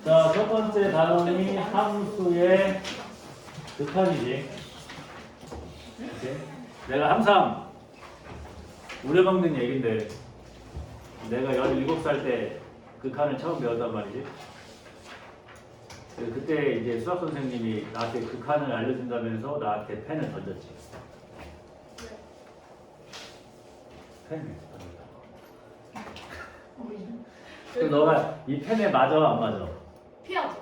자, 첫 번째 단원이 함수의 극한이지. 오케이? 내가 항상 우려먹는 얘기인데 내가 17살 때 극한을 처음 배웠단 말이지. 그때 이제 수학 선생님이 나한테 극한을 알려준다면서 나한테 펜을 던졌지. 펜을 던졌다. 그럼 너가 이 펜에 맞아 안 맞아? 피하죠.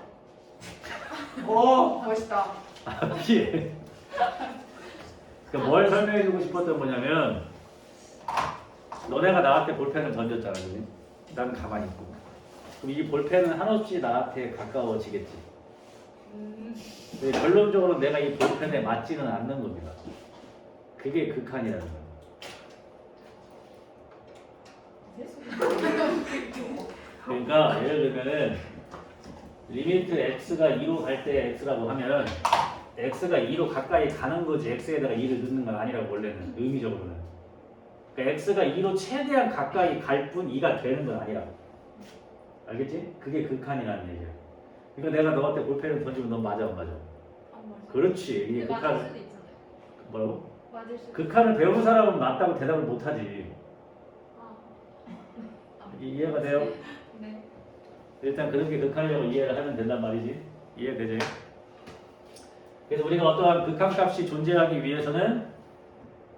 오 멋있다. 아, 피해. 그러니까 뭘 설명해주고 싶었던 거냐면 너네가 나한테 볼펜을 던졌잖아, 그지? 난 가만히 있고. 그럼 이 볼펜은 한없이 나한테 가까워지겠지. 근데 결론적으로 내가 이 볼펜에 맞지는 않는 겁니다. 그게 극한이라는 거야. 그러니까 예를 들면은 리미트 x가 2로 갈 때 x라고 하면 x가 2로 가까이 가는 거지 x에다가 2를 넣는 건 아니라고 원래는 의미적으로는. 그러니까 x가 2로 최대한 가까이 갈 뿐 2가 되는 건 아니라고. 알겠지? 그게 극한이라는 얘기야. 그러니까 내가 너한테 볼펜을 던지면 넌 맞아 안 맞아? 안 맞아. 그렇지. 이게 맞을 극한. 수도 있잖아요. 뭐라고? 맞을 수도. 극한을 배우는 사람은 맞다고 대답을 못하지. 아, 이해가 돼요? 네. 일단 그렇게 극한이라고 이해를 하면 된단 말이지. 이해되지? 그래서 우리가 어떠한 극한값이 존재하기 위해서는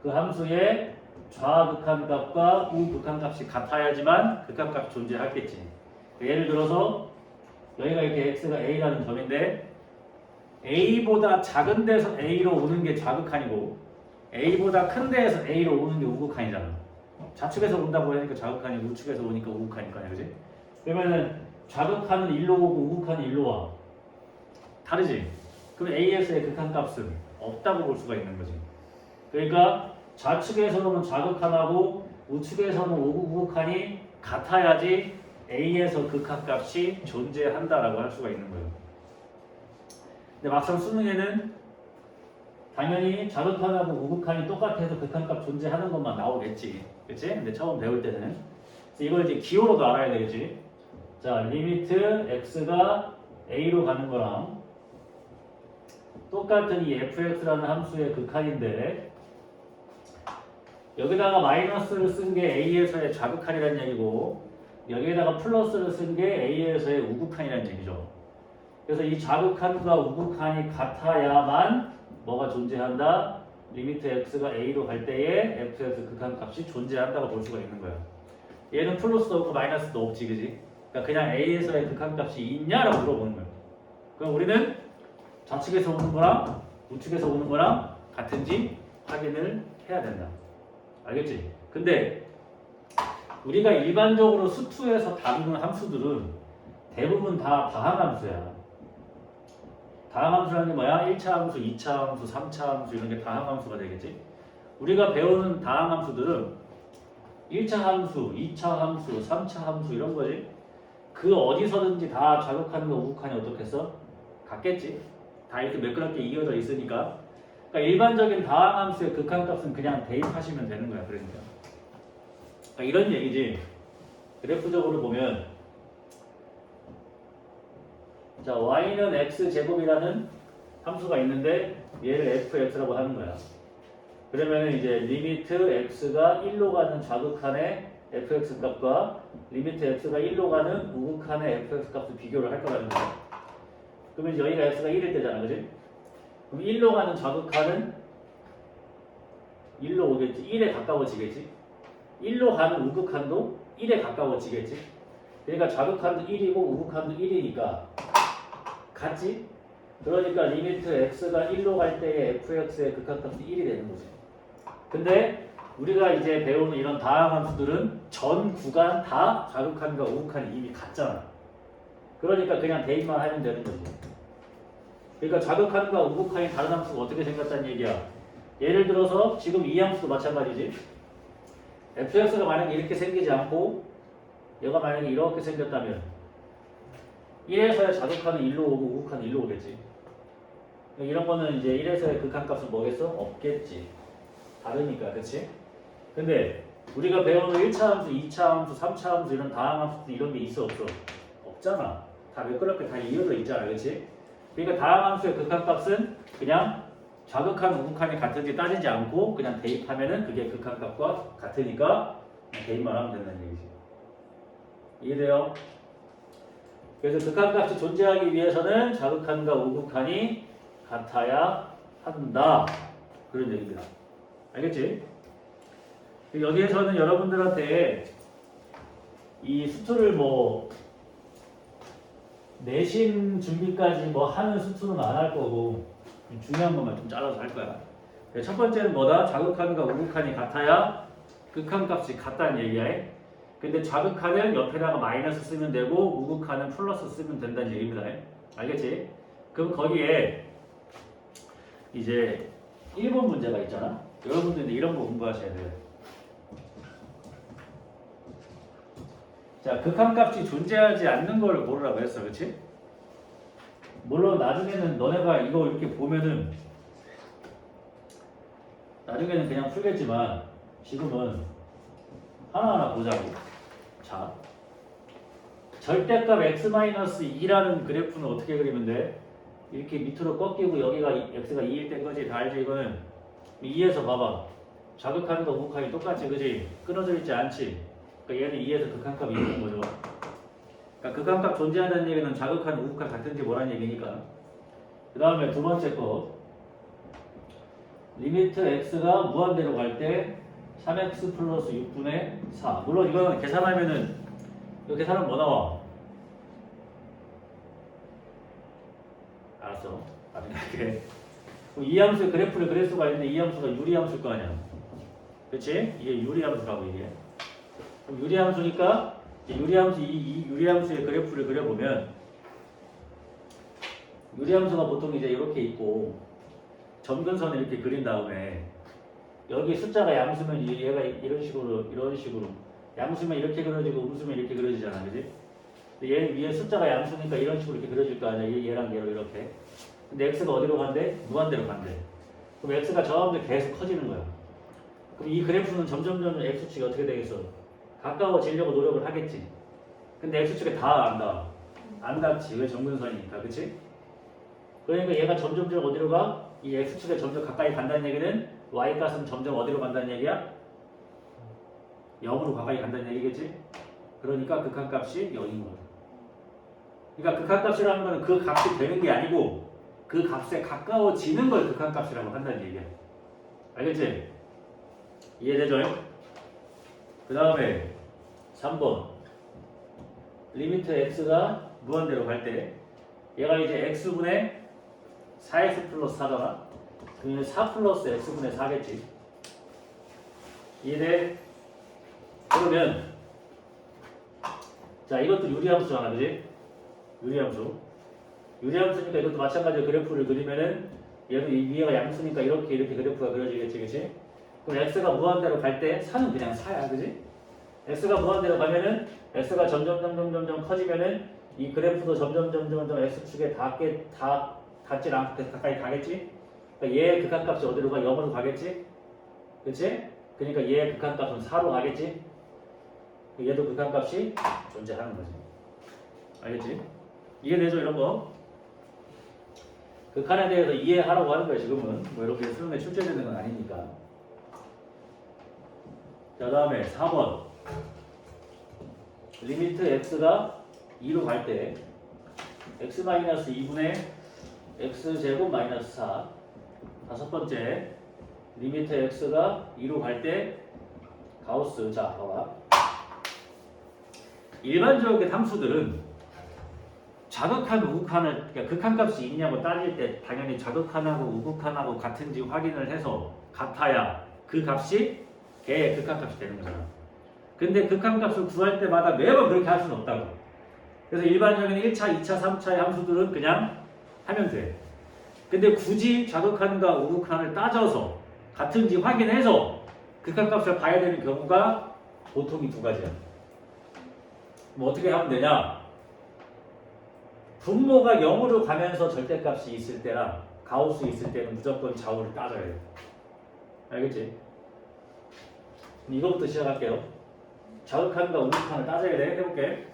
그 함수의 좌극한값과 우극한값이 같아야지만 극한값이 존재하겠지. 예를 들어서 여기가 이렇게 x가 a라는 점인데 a보다 작은 데서 a로 오는 게 좌극한이고 a보다 큰 데에서 a로 오는 게 우극한이잖아. 좌측에서 온다고 하니까 좌극한이고 우측에서 오니까 우극한이니까, 그지? 그러면은 좌극한은 1로 오고 우극한은 1로 와. 다르지? 그럼 a에서의 극한값은 없다고 볼 수가 있는 거지. 그러니까 좌측에서는 좌극한하고 우측에서는 우극한이 같아야지 a에서 극한값이 존재한다라고 할 수가 있는 거예요. 근데 막상 수능에는 당연히 좌극한하고 우극한이 똑같아서 극한값 존재하는 것만 나오겠지. 그치? 근데 처음 배울 때는. 그래서 이걸 이제 기호로도 알아야 되겠지. 자, 리미트 x가 a로 가는 거랑 똑같은 이 fx라는 함수의 극한인데 여기다가 마이너스를 쓴 게 a에서의 좌극한이라는 얘기고 여기에다가 플러스를 쓴 게 a에서의 우극한이라는 얘기죠. 그래서 이 좌극한과 우극한이 같아야만 뭐가 존재한다? 리미트 x가 a로 갈 때에 fx 극한값이 존재한다고 볼 수가 있는 거야. 얘는 플러스도 없고 마이너스도 없지, 그지? 그러니까 그냥 a에서의 극한값이 있냐라고 물어보는 거야. 그럼 우리는 좌측에서 오는 거랑 우측에서 오는 거랑 같은지 확인을 해야 된다. 알겠지? 근데 우리가 일반적으로 수투에서 다루는 함수들은 대부분 다 다항함수야. 다항함수라는 게 뭐야? 1차 함수, 2차 함수, 3차 함수 이런 게 다항함수가 되겠지? 우리가 배우는 다항함수들은 1차 함수, 2차 함수, 3차 함수 이런 거지? 그 어디서든지 다 좌극한과 우극한이 어떻겠어? 같겠지? 다 이렇게 매끄럽게 이어져 있으니까. 그러니까 일반적인 다항함수의 극한값은 그냥 대입하시면 되는 거야. 그러니까 이런 얘기지. 그래프적으로 보면 자, y는 x제곱이라는 함수가 있는데 얘를 fx라고 하는 거야. 그러면 이제 리미트 x가 1로 가는 좌극한의 fx 값과 리미트 x가 1로 가는 우극한의 fx 값을 비교를 할 거라는 거야. 그러면 이제 여기가 x가 1일 때잖아, 그지? 그럼 1로 가는 좌극한은 1로 오겠지. 1에 가까워지겠지. 1로 가는 우극한도 1에 가까워지겠지. 그러니까 좌극한도 1이고 우극한도 1이니까 같지? 그러니까 리미트 x가 1로 갈 때의 fx의 극한값이 1이 되는 거지. 근데 우리가 이제 배우는 이런 다항함수들은 전 구간 다 좌극한과 우극한이 이미 같잖아. 그러니까 그냥 대입만 하면 되는 거지. 그러니까 좌극한과 우극한이 다른 함수가 어떻게 생겼다는 얘기야. 예를 들어서 지금 이 함수도 마찬가지지. fx가 만약에 이렇게 생기지 않고 얘가 만약에 이렇게 생겼다면 1에서의 좌극한은 1로 오고 우극한은 1로 오겠지. 이런 거는 이제 1에서의 극한값은 뭐겠어? 없겠지. 다르니까, 그치? 근데 우리가 배우는 1차 함수, 2차 함수, 3차 함수 이런 다항함수 이런 게 있어 없어? 없잖아. 다 매끄럽게 다 이어져 있잖아, 그렇지? 그러니까 다항 함수의 극한값은 그냥 좌극한 우극한이 같은지 따지지 않고 그냥 대입하면은 그게 극한값과 같으니까 그냥 대입만 하면 된다는 얘기지. 이해돼요? 그래서 극한값이 존재하기 위해서는 좌극한과 우극한이 같아야 한다. 그런 얘기입니다. 알겠지? 여기에서는 여러분들한테 이 수투를 뭐 내신 준비까지 뭐 하는 수투는 안 할 거고 중요한 것만 좀 잘라서 할 거야. 첫 번째는 뭐다? 좌극한과 우극한이 같아야 극한값이 같다는 얘기야. 근데 좌극한은 옆에다가 마이너스 쓰면 되고 우극한은 플러스 쓰면 된다는 얘기입니다. 알겠지? 그럼 거기에 이제 1번 문제가 있잖아. 여러분들 이런 거 공부하셔야 돼요. 자, 극한값이 존재하지 않는 걸 고르라고 했어, 그렇지? 물론 나중에는 너네가 이거 이렇게 보면은 나중에는 그냥 풀겠지만 지금은 하나하나 보자고. 자, 절대값 x-2라는 그래프는 어떻게 그리면 돼? 이렇게 밑으로 꺾이고 여기가 x가 2일 때 거지. 다 알지 이거는? 2에서 봐봐. 좌극한과 우극한이 똑같이 그지? 끊어져 있지 않지? 그러니까 얘는 2에서 극한값이 있는 거죠. 그러니까 극한값 존재한다는 얘기는 좌극한, 우극한 같은지 뭐라는 얘기니까. 그 다음에 두 번째 거. 리미트 x가 무한대로 갈 때 3x 플러스 6분의 4. 물론 이거는 계산하면은 이거 계산하면 뭐 나와? 알았어. 나중에 할게. 이 함수의 그래프를 그릴 수가 있는데 이 함수가 유리함수일 거 아니야. 그치? 이게 유리함수라고 이게. 그럼 유리함수니까 유리함수 이 유리함수의 그래프를 그려보면 유리함수가 보통 이제 이렇게 있고 점근선을 이렇게 그린 다음에 여기 숫자가 양수면 얘가 이런 식으로 양수면 이렇게 그려지고 음수면 이렇게 그려지잖아, 그지? 얘 위에 숫자가 양수니까 이런 식으로 이렇게 그려질 거 아니야, 얘랑 얘로 이렇게. 근데 x가 어디로 간대? 무한대로 간대. 그럼 x가 저항대 계속 커지는 거야. 그럼 이 그래프는 점점 x축이 어떻게 되겠어? 가까워지려고 노력을 하겠지. 근데 x축에 다 안 닿지. 왜 점근선이니까, 그치? 그러니까 얘가 점점 어디로 가? 이 x축에 점점 가까이 간다는 얘기는 y값은 점점 어디로 간다는 얘기야? 0으로 가까이 간다는 얘기겠지? 그러니까 극한값이 0인 거야. 그러니까 극한값이라는 거는 그 값이 되는 게 아니고 그 값에 가까워지는 걸 극한값이라고 한다는 얘기야. 알겠지? 이해되죠? 그 다음에 3번 리미트 x가 무한대로 갈 때 얘가 이제 x분의 4x 플러스 4잖아. 그러면 4 플러스 x분의 4겠지. 이해돼? 그러면 자 이것도 유리함수잖아, 그지? 유리함수니까 이것도 마찬가지로 그래프를 그리면은 얘도 이 위에가 양수니까 이렇게 그래프가 그려지겠지, 그지? 그럼 x가 무한대로 갈 때 4는 그냥 4야, 그지? x가 무한대로 가면은 x가 점점 커지면은 이 그래프도 점점 x축에 닿질 않고 가까이 가겠지? 그러니까 얘의 극한값이 어디로 가? 0으로 가겠지? 그치? 그러니까 얘의 극한값은 4로 가겠지? 얘도 극한값이 존재하는 거지. 알겠지? 이해되죠? 이런 거? 극한에 대해서 이해하라고 하는 거야, 지금은. 뭐 이렇게 수능에 출제되는 건 아니니까. 자, 다음에 4번. 리미트 x가 2로 갈 때 x-2분의 x제곱 마이너스 4. 다섯 번째. 리미트 x가 2로 갈 때 가우스. 자, 봐봐. 일반적인 함수들은 좌극한, 우극한을, 그러니까 극한값이 있냐고 따질 때 당연히 좌극한하고 우극한하고 같은지 확인을 해서 같아야 그 값이 걔의 극한값이 되는 거잖아. 근데 극한값을 구할 때마다 매번 그렇게 할 수는 없다고. 그래서 일반적인 1차, 2차, 3차의 함수들은 그냥 하면 돼. 근데 굳이 좌극한과 우극한을 따져서 같은지 확인해서 극한값을 봐야 되는 경우가 보통 이 두 가지야. 뭐 어떻게 하면 되냐? 분모가 0으로 가면서 절대값이 있을 때랑 가우스 있을 때는 무조건 좌우를 따져야 돼. 알겠지? 이거부터 시작할게요. 좌극한과 우극한을 따져야 돼. 해볼게.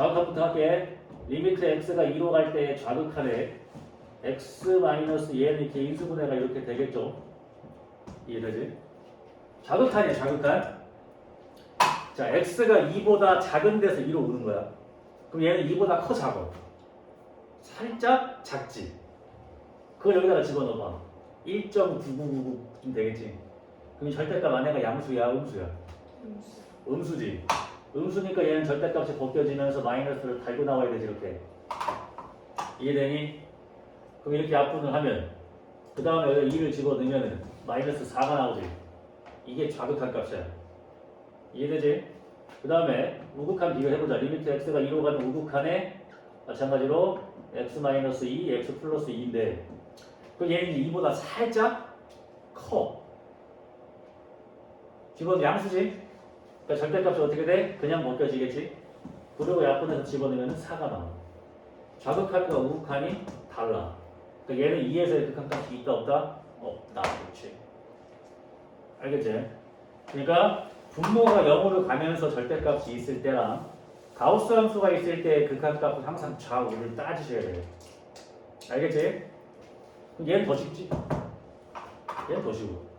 좌극한부터 할게. 리미트 x가 2로 갈 때 좌극한에 x 마이너스 얘는 이렇게 인수분해가 이렇게 되겠죠. 이해되지? 좌극한이야, 좌극한. 자, x가 2보다 작은 데서 2로 오는 거야. 그럼 얘는 2보다 커, 작아? 살짝 작지. 그걸 여기다가 집어넣어봐. 1.9999쯤 되겠지. 그럼 절대값 안에가 양수야, 음수야? 음수지. 음수니까 얘는 절대값이 벗겨지면서 마이너스를 달고 나와야 되지, 이렇게. 이해되니? 그럼 이렇게 약분을 하면 그 다음에 여기다 2를 집어넣으면 마이너스 4가 나오지. 이게 좌극한 값이야. 이해되지? 그 다음에 우극한 비교해보자. 리미트 x가 2로 가는 우극한에 마찬가지로 x-2, x 플러스 2인데 그럼 얘는 이제 2보다 살짝 커. 집어넣으면 양수지? 그러니까 절대값이 어떻게 돼? 그냥 벗겨지겠지? 그리고 약분해서 집어넣으면 4가 나와. 좌극한과 우극한이 달라. 그러니까 얘는 2에서의 극한값이 있다 없다? 없다. 그렇지. 알겠지? 그러니까 분모가 0으로 가면서 절대값이 있을 때랑 가우스 함수가 있을 때 극한값은 항상 좌우를 따지셔야 돼요. 알겠지? 그럼 얘는 더 쉽지? 얘는 더 쉬워.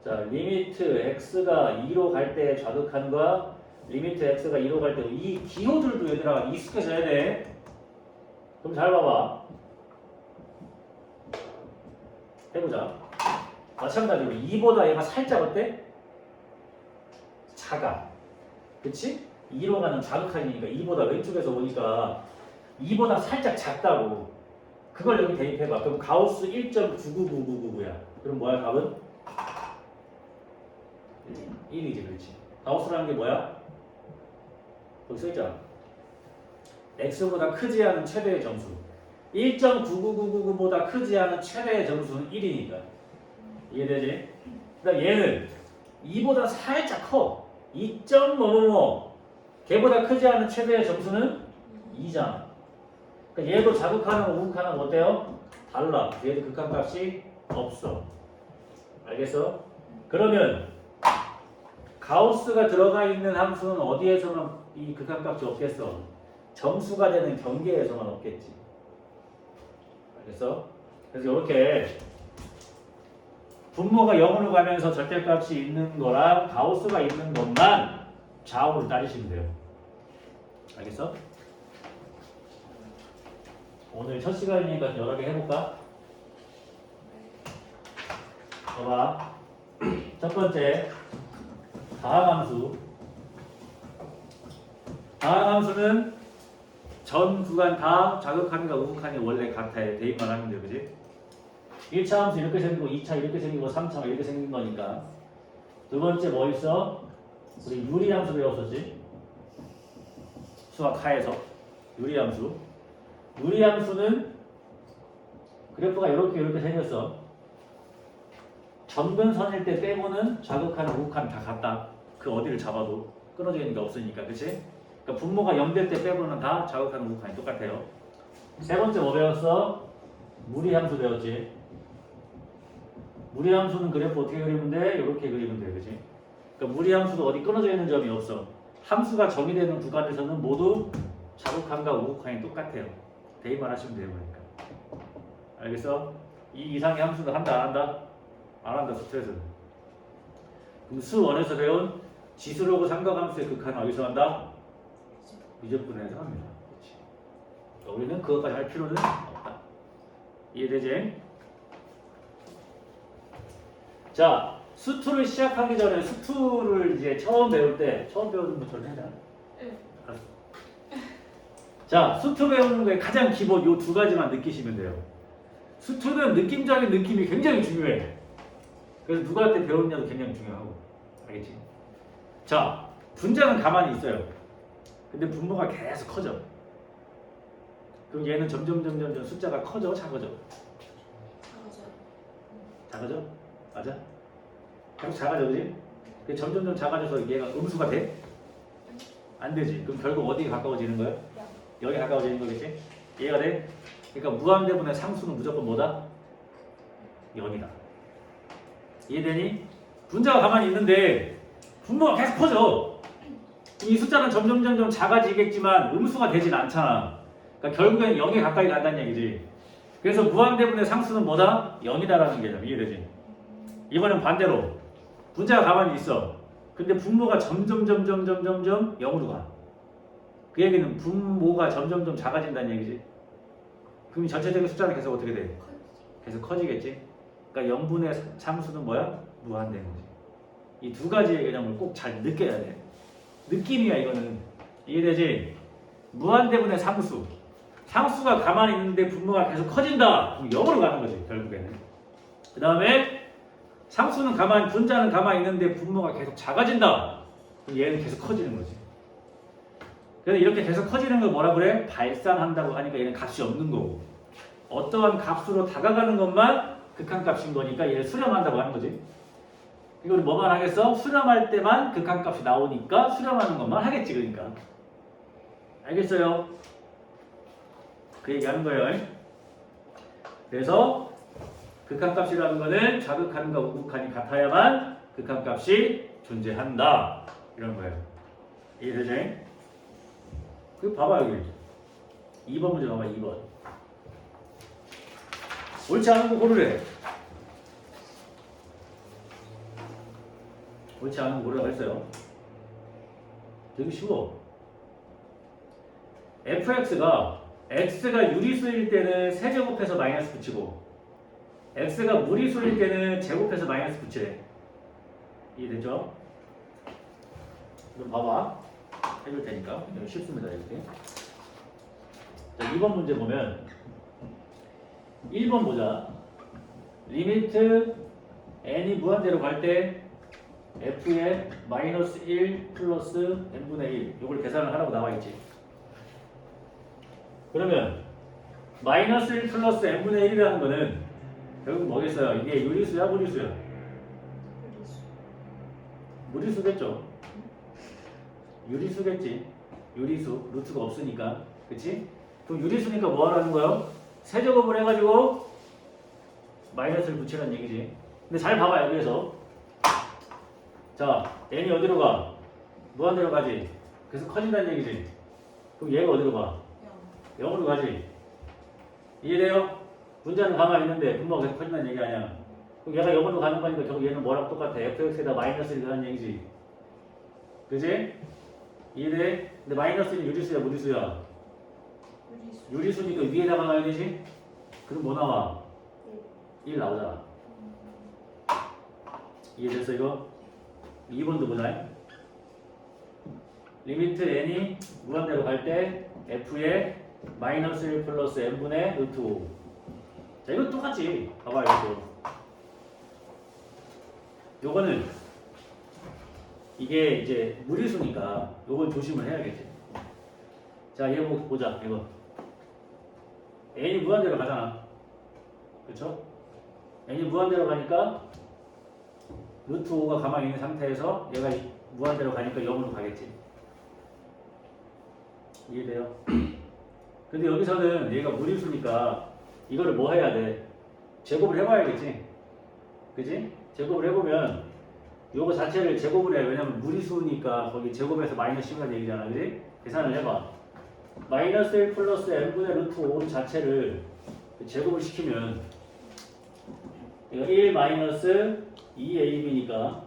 자, 리미트 x가 2로 갈 때 좌극한과 리미트 x가 2로 갈 때 이 기호들도 얘들아 익숙해져야 돼. 그럼 잘 봐봐. 해보자. 마찬가지로 2보다 얘가 살짝 어때? 작아. 그치? 2로 가는 좌극한이니까 2보다 왼쪽에서 오니까 2보다 살짝 작다고. 그걸 여기 대입해봐. 그럼 가우스 1.99999야. 그럼 뭐야 답은? 1이지, 그렇지. 가우스라는 게 뭐야? 거기 써있잖아. x보다 크지 않은 최대의 점수. 1.99999보다 크지 않은 최대의 점수는 1이니까. 이해되지? 그다음 얘는 2보다 살짝 커. 2.뭐뭐뭐. 걔보다 크지 않은 최대의 점수는 2잖아. 그러니까 얘도 자극하는 우극하는 어때요? 달라. 얘도 극한값이 없어. 알겠어? 그러면 가우스가 들어가 있는 함수는 어디에서만 이 극한값이 없겠어? 정수가 되는 경계에서만 없겠지. 알겠어? 그래서 이렇게 분모가 0으로 가면서 절대값이 있는 거랑 가우스가 있는 것만 좌우를 따지시면 돼요. 알겠어? 오늘 첫 시간이니까 여러 개 해볼까? 봐봐. 첫 번째 다항함수. 다항함수는 전 구간 다 자극한과 우극한이 원래 같아요. 대입만 하면 돼요. 그지? 1차 함수 이렇게 생기고 2차 이렇게 생기고 3차 이렇게 생긴 거니까. 두 번째 뭐 있어? 우리 유리함수 배웠었지? 수학 하에서 유리함수. 유리함수는 그래프가 이렇게 생겼어. 점근선일 때 빼고는 좌극한, 우극한 다 같다. 그 어디를 잡아도 끊어져 있는 게 없으니까, 그치? 그러니까 분모가 0될 때 빼고는 다 좌극한, 우극한이 똑같아요. 세 번째 뭐 배웠어? 무리함수 배웠지? 무리함수는 그래프 어떻게 그리면 돼? 이렇게 그리면 돼, 그치? 그러니까 무리함수도 어디 끊어져 있는 점이 없어. 함수가 정의되는 구간에서는 모두 좌극한과 우극한이 똑같아요. 대입만 하시면 돼요, 그러니까. 알겠어? 이 이상의 함수는 한다, 안 한다? 안 한다, 스트레스는. 그럼 수1에서 배운 지수로그 삼각함수의 극한은 어디서 한다? 미적분해에서 합니다. 그렇지. 그러니까 우리는 그것까지 할 필요는 없다. 이해되지? 자, 수투를 시작하기 전에 수투를 이제 처음 배울 때 처음 배우는 것처럼 해야 되나? 네. 알았어. 자, 수투 배우는 거에 가장 기본 요 두 가지만 느끼시면 돼요. 수투는 느낌적인 느낌이 굉장히 중요해. 그래서 누구한테 배웠냐도 굉장히 중요하고. 알겠지? 자, 분자는 가만히 있어요. 근데 분모가 계속 커져. 그럼 얘는 점점 숫자가 커져, 작아져? 작아져? 맞아? 계속 작아져, 그지? 점점 작아져서 얘가 음수가 돼? 안 되지. 그럼 결국 어디에 가까워지는 거야? 여기 가까워지는 거겠지? 이해가 돼? 그러니까 무한대분의 상수는 무조건 뭐다? 0이다. 이해되니? 분자가 가만히 있는데 분모가 계속 커져. 이 숫자는 점점 작아지겠지만 음수가 되진 않잖아. 그러니까 결국엔 0에 가까이 간다는 얘기지. 그래서 무한대분의 상수는 뭐다? 0이다라는 개념. 이해되지? 이번엔 반대로 분자가 가만히 있어. 근데 분모가 점점 0으로 가. 그 얘기는 분모가 점점 작아진다는 얘기지. 그럼 전체적인 숫자는 계속 어떻게 돼? 계속 커지겠지. 그러니까 0분의 상수는 뭐야? 무한대인 거지. 이 두 가지의 개념을 꼭 잘 느껴야 돼. 느낌이야 이거는. 이해되지? 무한대분의 상수. 상수가 가만히 있는데 분모가 계속 커진다. 그럼 0으로 가는 거지 결국에는. 그 다음에 상수는 가만히, 분자는 가만히 있는데 분모가 계속 작아진다. 그럼 얘는 계속 커지는 거지. 그래서 이렇게 계속 커지는 걸 뭐라 그래? 발산한다고 하니까 얘는 값이 없는 거고, 어떠한 값으로 다가가는 것만 극한값인 거니까 얘를 수렴한다고 하는 거지. 이걸 뭐만 하겠어? 수렴할 때만 극한값이 나오니까 수렴하는 것만 하겠지. 그러니까 알겠어요? 그 얘기하는 거예요. 그래서 극한값이라는 거는 좌극한과 우극한이 같아야만 극한값이 존재한다. 이런 거예요. 이해되죠? 그 봐봐 여기 2번 문제 봐봐. 2번 옳지 않은 거 고르래. 옳지 않은 거 고르라고 했어요. 되게 쉬워. fx가 유리수일 때는 세제곱해서 마이너스 붙이고 x가 무리수일 때는 제곱해서 마이너스 붙이래. 이해되죠? 그럼 봐봐. 해줄 테니까. 이거 쉽습니다. 이렇게. 자, 2번 문제 보면 1번 보자. 리미트 n이 무한대로 갈 때 f의 마이너스 1 플러스 n분의 1 이걸 계산을 하라고 나와 있지. 그러면 마이너스 1 플러스 n분의 1이라는 거는 결국 뭐겠어요? 이게 유리수야 무리수야? 무리수겠죠. 유리수겠지. 유리수 루트가 없으니까. 그치? 그럼 유리수니까 뭐 하라는 거예요? 세제곱을 해가지고 마이너스를 붙이라는 얘기지. 근데 잘 봐봐 여기에서. 자, n이 어디로 가? 무한대로 가지. 그래서 커진다는 얘기지. 그럼 얘가 어디로 가? 0으로 가지. 이해돼요? 분자는 가만히 있는데 분모가 계속 커진다는 얘기 아니야. 그럼 얘가 0으로 가는 거니까 결국 얘는 뭐랑 똑같아? fx에다 마이너스를 더하는 얘기지. 그지? 이해돼? 근데 마이너스는 유리수야 무리수야? 유리수니까 위에다가 놔야 되지? 그럼 뭐 나와? 1 나오잖아. 이해됐어 이거? 2번도 보자. 리미트 n이 무한대로 갈 때 f의 마이너스 1 플러스 n분의 루트 5. 자 이거 똑같지. 봐봐 이것도. 요거는 이게 이제 무리수니까 요건 조심을 해야겠지. 자 얘 보자 이거. n이 무한대로 가잖아. 그쵸? n이 무한대로 가니까 루트 5가 가만히 있는 상태에서 얘가 무한대로 가니까 0으로 가겠지. 이해돼요? 근데 여기서는 얘가 무리수니까 이거를 뭐 해야 돼? 제곱을 해봐야겠지. 그지? 제곱을 해보면 요거 자체를 제곱을 해. 왜냐면 무리수니까 거기 제곱해서 마이너스 10이라는 얘기잖아. 그지? 계산을 해봐. 마이너스 1 플러스 n분의 루트 5 자체를 제곱을 시키면 이거 1 마이너스 2ab니까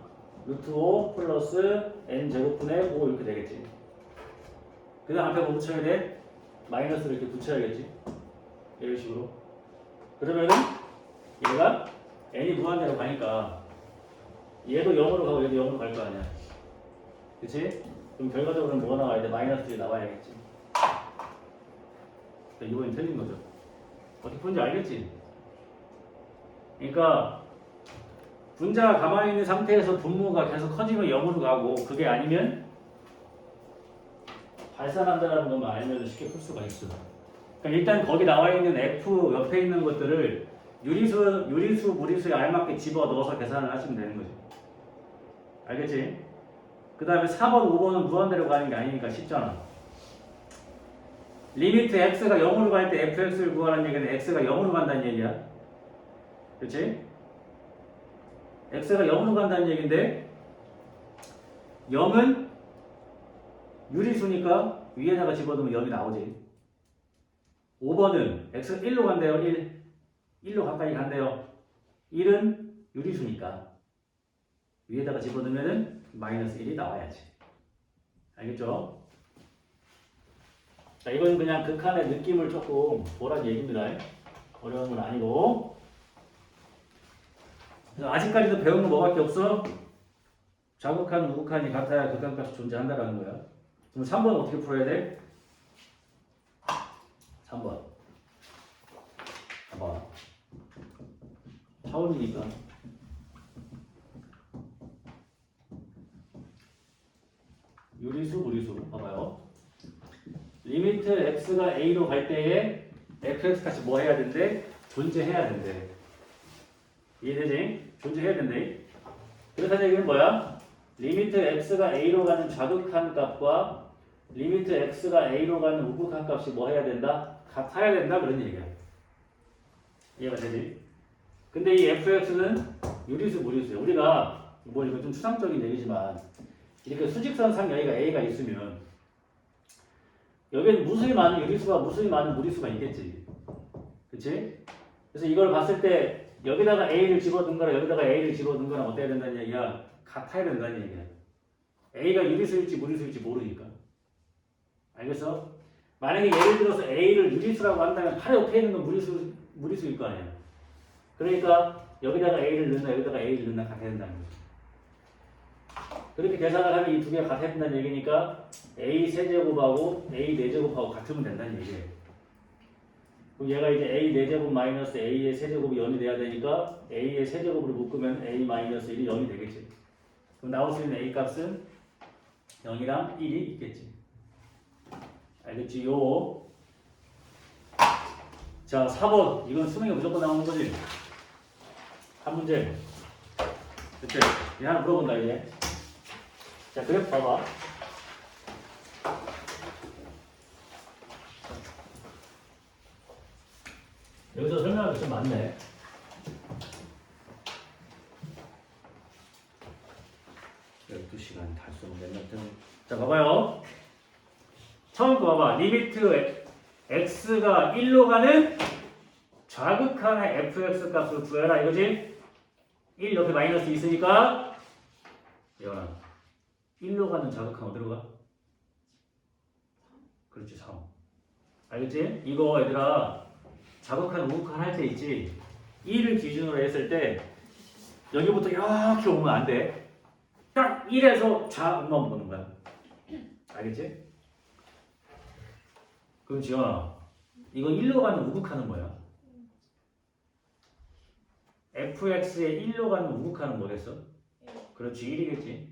루트 5 플러스 n제곱분의 5 이렇게 되겠지. 그 다음 앞에 뭐 붙여야 돼? 마이너스를 이렇게 붙여야겠지. 이런 식으로. 그러면은 얘가 n이 무한대로 가니까 얘도 0으로 가고 얘도 0으로 갈 거 아니야. 그치? 그럼 결과적으로는 뭐가 나와야 돼? 마이너스 1이 나와야겠지. 이번엔 틀린 거죠. 어떻게 푸는지 알겠지? 그러니까 분자가 가만히 있는 상태에서 분모가 계속 커지면 0으로 가고 그게 아니면 발산한다는 것만 알면 쉽게 풀 수가 있어. 그러니까 일단 거기 나와 있는 F 옆에 있는 것들을 유리수, 무리수에 알맞게 집어 넣어서 계산을 하시면 되는 거지. 알겠지? 그 다음에 4번, 5번은 무한대로 가는 게 아니니까 쉽잖아. 리미트 x가 0으로 갈 때 fx를 구하라는 얘기는 x가 0으로 간다는 얘기야. 그렇지? x가 0으로 간다는 얘기인데 0은 유리수니까 위에다가 집어넣으면 0이 나오지. 5번은 x 1로 간대요. 1로 가까이 간대요. 1은 유리수니까 위에다가 집어넣으면 마이너스 1이 나와야지. 알겠죠? 자, 이건 그냥 극한의 느낌을 조금 보란 얘기입니다. 어려운 건 아니고. 아직까지도 배운 거 뭐밖에 없어? 좌극한, 우극한이 같아야 극한값이 존재한다라는 거야. 그럼 3번 어떻게 풀어야 돼? 3번. 봐봐. 차원이니까. 유리수, 무리수. 봐봐요. 리미트 x가 a로 갈 때에 fx값이 뭐 해야 된대? 존재해야 된대. 이해되지? 존재해야 된대. 그렇다는 얘기는 뭐야? 리미트 x가 a로 가는 좌극한 값과 리미트 x가 a로 가는 우극한 값이 뭐 해야 된다? 같아야 된다 그런 얘기야. 이해가 되지? 근데 이 fx는 유리수 무리수야. 우리가 뭐 이거 좀 추상적인 얘기지만 이렇게 수직선상 여기가 a가 있으면 여기는 무수히 많은 유리수가 무수히 많은 무리수가 있겠지. 그치? 그래서 이걸 봤을 때 여기다가 a를 집어넣은 거랑 여기다가 a를 집어넣은 거랑 어때야 된다는 얘기야? 같아야 된다는 얘기야. a가 유리수일지 무리수일지 모르니까. 알겠어? 만약에 예를 들어서 a를 유리수라고 한다면 바로 옆에 있는 건 무리수일 거 아니야. 그러니까 여기다가 a를 넣나 여기다가 a를 넣나 같아야 된다는 거지. 그렇게 계산을 하면 이 두 개가 같아야 된다는 얘기니까 a 세제곱하고 a 4제곱하고 같으면 된다는 얘기예요. 그럼 얘가 이제 a 4제곱 마이너스 a의 세제곱이 0이 돼야 되니까 a의 세제곱으로 묶으면 a 마이너스 1이 0이 되겠지. 그럼 나올 수 있는 a 값은 0이랑 1이 있겠지. 알겠지요? 자, 4번. 이건 수능에 무조건 나오는 거지. 한 문제. 그치? 얘 하나 물어본다, 이제. 자, 그래프 봐봐. 여기서 설명할 게 좀 많네. 자, 봐봐요. 처음 거 봐봐. 리미트 x가 1로 가는 좌극한의 fx 값을 구해라 이거지? 1 옆에 마이너스 있으니까 이거는 1로 가는 좌극한 어디로 가? 그렇지, 3. 알겠지? 이거 얘들아 좌극한 우극한 할 때 있지? 1을 기준으로 했을 때 여기부터 이렇게 오면 안 돼. 딱 1에서 좌만 보는 거야. 알겠지? 그럼 지원아, 이거 1로 가는 우극하는 뭐야? fx에 1로 가는 우극하는 뭐겠어? 그렇지, 1이겠지.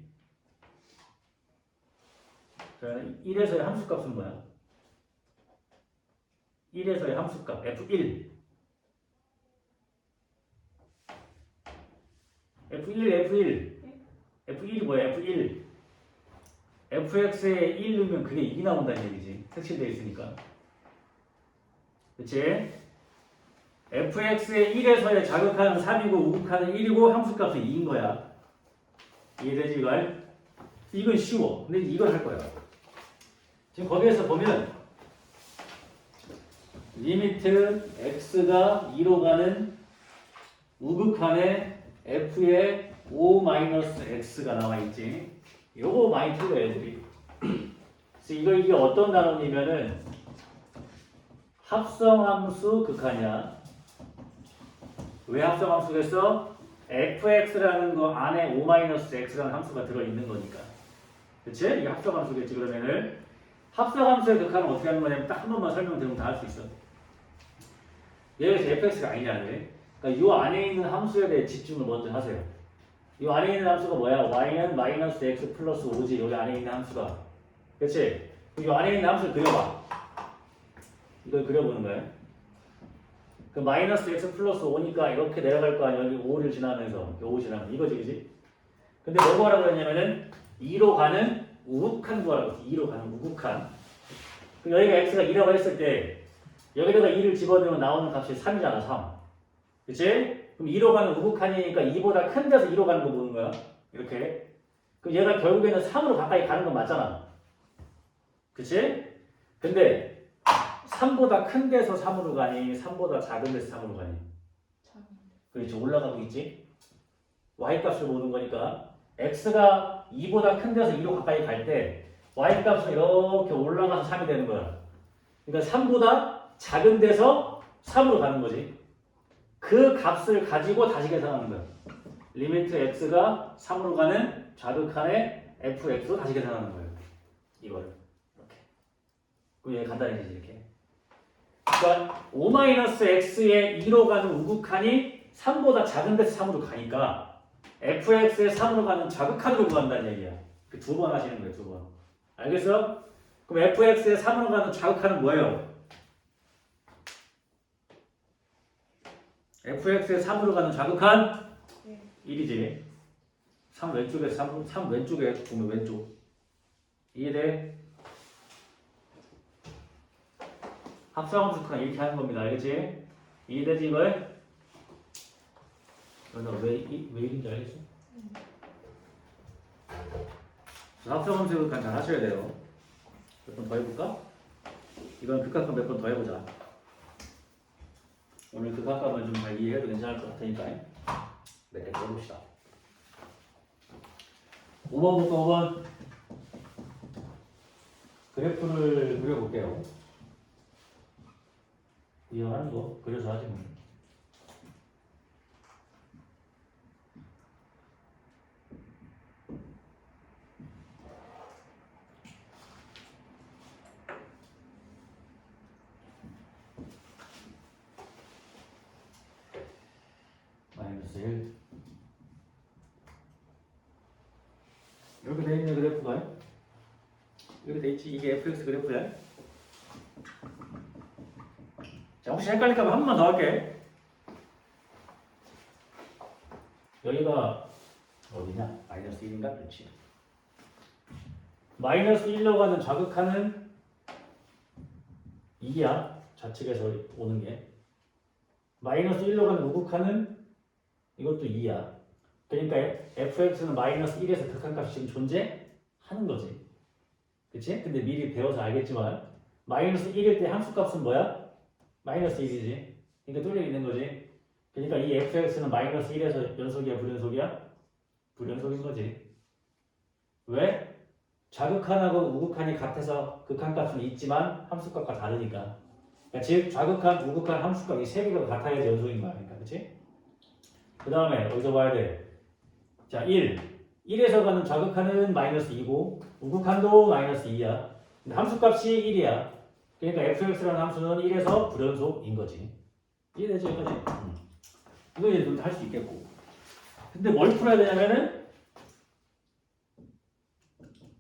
그러면 1에서의 함수값은 뭐야? 1에서의 함수값 f1. F1이 뭐야? F1. fx에 1 넣으면 그게 2 나온다는 얘기지. 색칠되어 있으니까. 그치? fx에 1에서의 자극하는 3이고 우극하는 1이고 함수값은 2인 거야. 이해되지 이걸? 이건 쉬워. 근데 이걸 할 거야. 지금 거기에서 보면 리미트 x가 2로 가는 우극한의 f의 5-x가 나와 있지. 요거 많이 틀려 애들이. 그래서 이게 어떤 단어냐면은 합성함수 극한이야. 왜 합성함수겠어? fx라는 거 안에 5-x라는 함수가 들어있는 거니까. 그치? 이게 합성함수겠지. 그러면은 합성함수의 극한은 어떻게 하는 거냐면 딱 한 번만 설명드리면 다 할 수 있어. 얘가 fx가 아니냐는. 그러니까 이 안에 있는 함수에 대해 집중을 먼저 하세요. 이 안에 있는 함수가 뭐야? y는 마이너스 x 플러스 5지. 여기 안에 있는 함수가. 그치? 이 안에 있는 함수를 그려봐. 이걸 그려보는 거야. 그 마이너스 x 플러스 5니까 이렇게 내려갈 거 아니야. 여기 5를 지나면서. 5 지나면서. 이거지, 그지? 근데 뭐 구하라고 했냐면은 2로 가는 우극한 구하라고 했지. 2로 가는 우극한. 그럼 여기가 x가 2라고 했을 때 여기다가 2를 집어넣으면 나오는 값이 3이잖아. 3. 그치? 그럼 2로 가는 우극한이니까 2보다 큰 데서 2로 가는 거 보는 거야. 이렇게. 그럼 얘가 결국에는 3으로 가까이 가는 건 맞잖아. 그치? 근데 3보다 큰 데서 3으로 가니 3보다 작은 데서 3으로 가니 그렇지 올라가고 있지 y값을 모는 거니까 x가 2보다 큰 데서 2로 가까이 갈 때 y값은 이렇게 올라가서 3이 되는 거야 그러니까 3보다 작은 데서 3으로 가는 거지 그 값을 가지고 다시 계산하는 거야 리미트 x가 3으로 가는 좌극한의 fx로 다시 계산하는 거예요 이거를 이렇게 그럼 얘 간단해지지 이렇게 그러니까 5-x의 2로 가는 우극한이 3보다 작은 데서 3으로 가니까 fx의 3으로 가는 좌극한으로 구한다는 얘기야. 그 두 번 하시는 거예요, 두 번. 알겠어? 그럼 fx의 3으로 가는 좌극한은 뭐예요? fx의 3으로 가는 좌극한 1이지. 3 왼쪽에 3 왼쪽에 보면 왼쪽. 이해돼? 합성함수칸 이렇게 하는 겁니다. 알겠지? 이해되지 이거에? 왜 일인지 알겠어? 합성함수 극한 잘 하셔야 돼요. 몇 번 더 해볼까? 이건 극학과 몇 번 더 해보자. 오늘 극학과만 좀 잘 이해해도 괜찮을 것 같으니까 몇 개 더 해봅시다. 5번 볼까 5번? 그래프를 그려볼게요. 이해하는 거 그려서 하지 뭐. 마이너스 1 이렇게 돼 있는 그래프가 이렇게 돼 있지 이게 fx 그래프야. 자 혹시 헷갈릴까 봐 한 번만 더 할게. 여기가 어디냐? 마이너스 1인가? 그렇지. 마이너스 1로 가는 좌극한은 2야. 좌측에서 오는 게. 마이너스 1로 가는 우극한은 이것도 2야. 그러니까 fx는 마이너스 1에서 극한값이 지금 존재하는 거지. 그치? 근데 미리 배워서 알겠지만 마이너스 1일 때 함수값은 뭐야? 마이너스 1이지. 그러니까 뚫려 있는 거지. 그러니까 이 fx는 마이너스 1에서 연속이야, 불연속이야? 불연속인 거지. 왜? 좌극한하고 우극한이 같아서 극한값은 있지만 함수값과 다르니까. 그러니까 즉 좌극한, 우극한 함수값이 세 개가 같아야지 연속인 거야. 그러니까 그치? 그 다음에 어디서 봐야 돼? 자, 1. 1에서 가는 좌극한은 마이너스 2고 우극한도 마이너스 2야. 근데 함수값이 1이야. 그러니까 fx라는 함수는 1에서 불연속인 거지. 이해되죠? 여기까지? 이거 이제 좀 할 수 있겠고. 근데 뭘 풀어야 되냐면은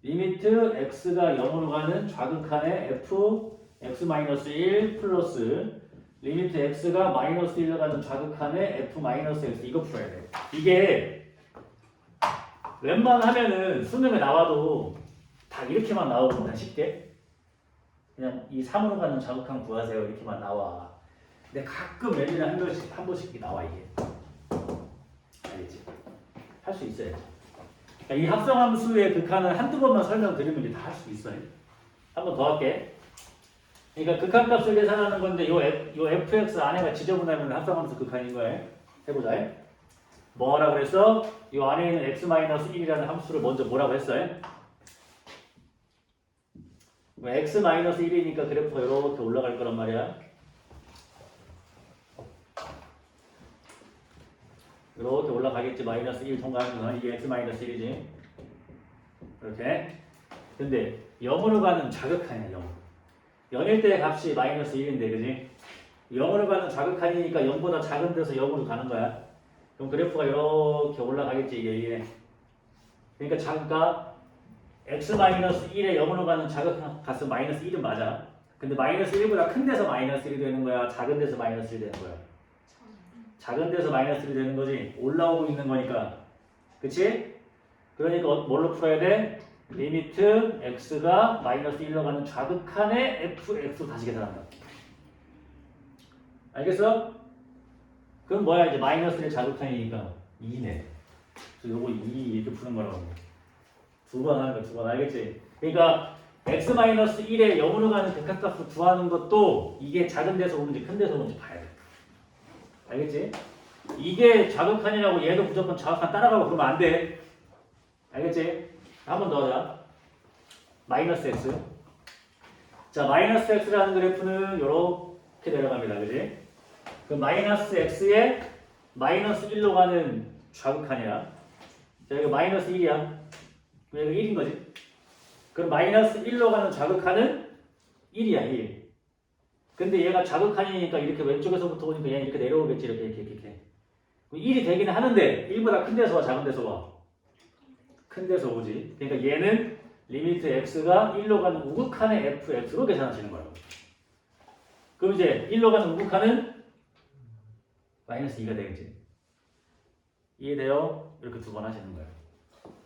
리미트 x가 0으로 가는 좌극한의 f x-1 플러스 리미트 x가 마이너스 1로 가는 좌극한의 f-x 이거 풀어야 돼. 이게 웬만하면은 수능에 나와도 다 이렇게만 나오거든 쉽게. 그냥 이 3으로 가는 좌극한 구하세요 이렇게만 나와. 근데 가끔 매일에 한 번씩 나와 이게. 알겠지? 할 수 있어야지. 그러니까 이 합성함수의 극한은 한두 번만 설명드리면 이제 다 할 수 있어요. 한 번 더 할게. 그러니까 극한값을 계산하는 건데 요 fx 안에가 지저분하면 합성함수 극한인 거예요. 해보자. 뭐라고 그랬어? 요 안에 있는 x-1이라는 함수를 먼저 뭐라고 했어요? x-1이니까 그래프가 이렇게 올라갈 거란 말이야. 이렇게 올라가겠지. 마이너스 1 통과하면 이게 x-1이지. 이렇게. 근데 0으로 가는 좌극한이야. 0. 0일 때 값이 마이너스 1인데 그지? 0으로 가는 좌극한이니까 0보다 작은 데서 0으로 가는 거야. 그럼 그래프가 이렇게 올라가겠지 이게. 그러니까 자그가 x-1에 0으로 가는 자극한 값은 마이너스 1은 맞아. 근데 마이너스 1보다 큰 데서 마이너스 1이 되는 거야? 작은 데서 마이너스 1이 되는 거야? 작은 데서 마이너스 1이 되는 거지. 올라오고 있는 거니까. 그치? 그러니까 뭘로 풀어야 돼? 리미트 x가 마이너스 1로 가는 좌극한의 fx로 다시 계산한다. 알겠어? 그럼 뭐야? 이제 마이너스 1 좌극한이니까 2네. 그래서 요거 2 이렇게 푸는 거라고. 두 번 하는 거 두 번 알겠지? 그러니까 x-1에 0으로 가는 극한값을 구하는 것도 이게 작은 데서 오는지 큰 데서 오는지 봐야 돼. 알겠지? 이게 좌극한이라고 얘도 무조건 좌극한 따라가고 그러면 안 돼. 알겠지? 한 번 더 하자. 마이너스 x. 자, 마이너스 x라는 그래프는 이렇게 내려갑니다. 그지? 그 마이너스 x에 마이너스 1로 가는 좌극한이야. 자, 이거 마이너스 1이야. 여기가 1인 거지. 그럼 마이너스 1로 가는 좌극한은 1이야, 1. 근데 얘가 좌극한이니까 이렇게 왼쪽에서부터 오니까 얘는 이렇게 내려오겠지, 이렇게. 1이 되기는 하는데 1보다 큰 데서 와, 작은 데서 와? 큰 데서 오지. 그러니까 얘는 리미트 x가 1로 가는 우극한의 fx로 계산하시는 거예요. 그럼 이제 1로 가는 우극한은 마이너스 2가 되겠지. 이해돼요? 이렇게 두 번 하시는 거예요.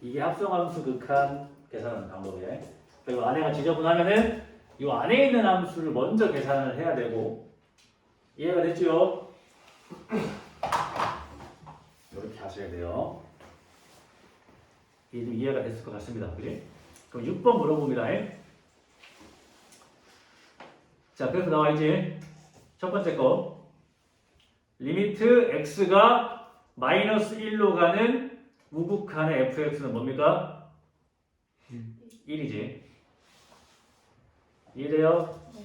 이게 합성함수 극한 계산하는 방법이에요. 그리고 안에가 지저분하면은 이 안에 있는 함수를 먼저 계산을 해야 되고, 이해가 됐죠? 이렇게 하셔야 돼요. 이게 좀 이해가 됐을 것 같습니다. 그지? 그럼 6번 물어봅니다. 자, 그래서 나와 있지. 첫 번째 거. 리미트 x가 마이너스 1로 가는 우극한의 fx는 뭡니까? 1이지. 이해돼요? 네.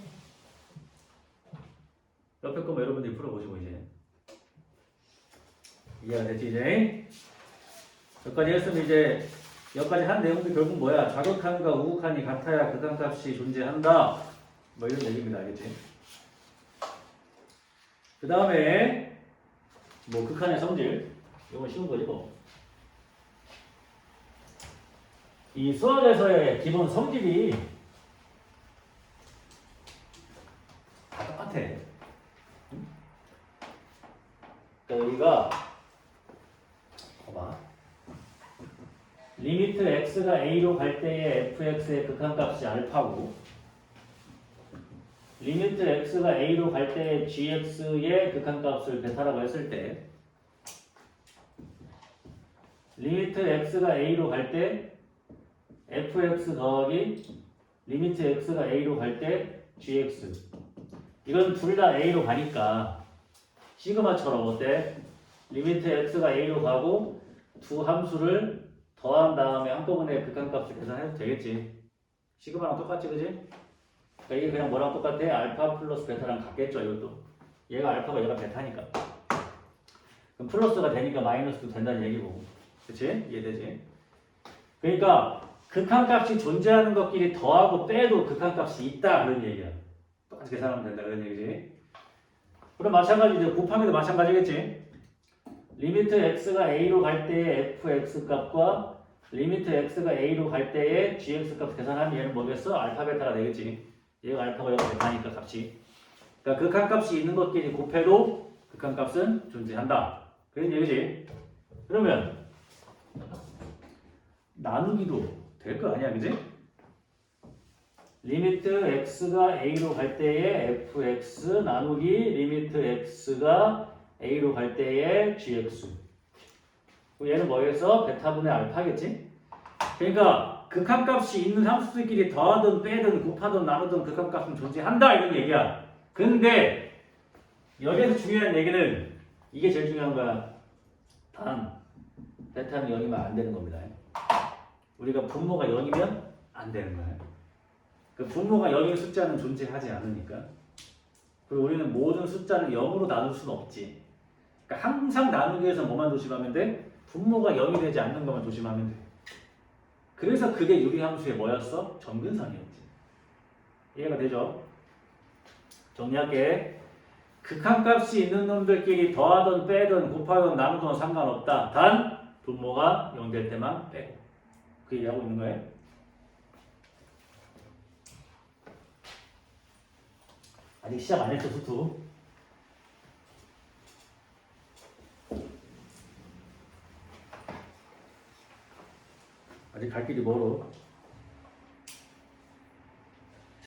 옆에 거 여러분들이 풀어보시고 이제. 이해가 됐지 이제? 여기까지 했으면 이제 여기까지 한 내용도 결국 뭐야? 좌극한과 우극한이 같아야 극한값이 존재한다. 뭐 이런 얘기입니다. 알겠지? 그 다음에 뭐 극한의 성질. 이건 쉬운 거지 뭐. 이 수학에서의 기본 성질이 다 똑같아. 응? 그러니까 여기가 봐봐. 리미트 x가 a로 갈 때의 fx의 극한값이 알파고, 리미트 x가 a로 갈 때의 gx의 극한값을 베타라고 했을 때, 리미트 x가 a로 갈 때 fx 더하기 리미트 x가 a로 갈 때 gx, 이건 둘 다 a로 가니까 시그마처럼 어때? 리미트 x가 a로 가고 두 함수를 더한 다음에 한꺼번에 극한값을 계산해도 되겠지. 시그마랑 똑같지, 그지? 그러니까 이게 그냥 뭐랑 똑같아? 알파 플러스 베타랑 같겠죠, 이것도. 얘가 알파가 얘가 베타니까. 그럼 플러스가 되니까 마이너스도 된다는 얘기고. 그치? 이해되지? 그러니까 극한값이 존재하는 것끼리 더하고 빼도 극한값이 있다, 그런 얘기야. 똑같이 계산하면 된다, 그런 얘기지. 그럼 마찬가지죠. 곱하기도 마찬가지겠지. 리미트 x가 a로 갈 때의 fx 값과 리미트 x가 a로 갈 때의 gx 값 계산하면 얘는 뭐겠어? 알파 베타가 되겠지. 얘가 알파가 여기 베타니까 값이. 그러니까 극한값이 있는 것끼리 곱해도 극한값은 존재한다. 그런 얘기지. 그러면 나누기도 될 거 아니야, 그지? 리미트 x가 a로 갈 때의 fx 나누기 리미트 x가 a로 갈 때의 gx. 얘는 뭐겠어? 베타분의 알파겠지? 그러니까 극한값이 있는 함수들끼리 더하든 빼든 곱하든 나누든 극한값은 존재한다, 이런 얘기야. 근데 여기에서 중요한 얘기는 이게 제일 중요한 거야. 단 베타는 0이면 안 되는 겁니다. 우리가 분모가 0이면 안 되는 거야. 그 분모가 0인 숫자는 존재하지 않으니까. 그리고 우리는 모든 숫자를 0으로 나눌 수는 없지. 그러니까 항상 나누기 위해서 뭐만 조심하면 돼? 분모가 0이 되지 않는 것만 조심하면 돼. 그래서 그게 유리함수의 뭐였어? 점근상이었지. 이해가 되죠? 정리할게. 극한값이 있는 놈들끼리 더하든 빼든 곱하든 나누든 상관없다. 단 분모가 0 될 때만 빼고. 그 얘기하고 있는 거예요. 아직 시작 안 했어, 수투. 아직 갈 길이 멀어.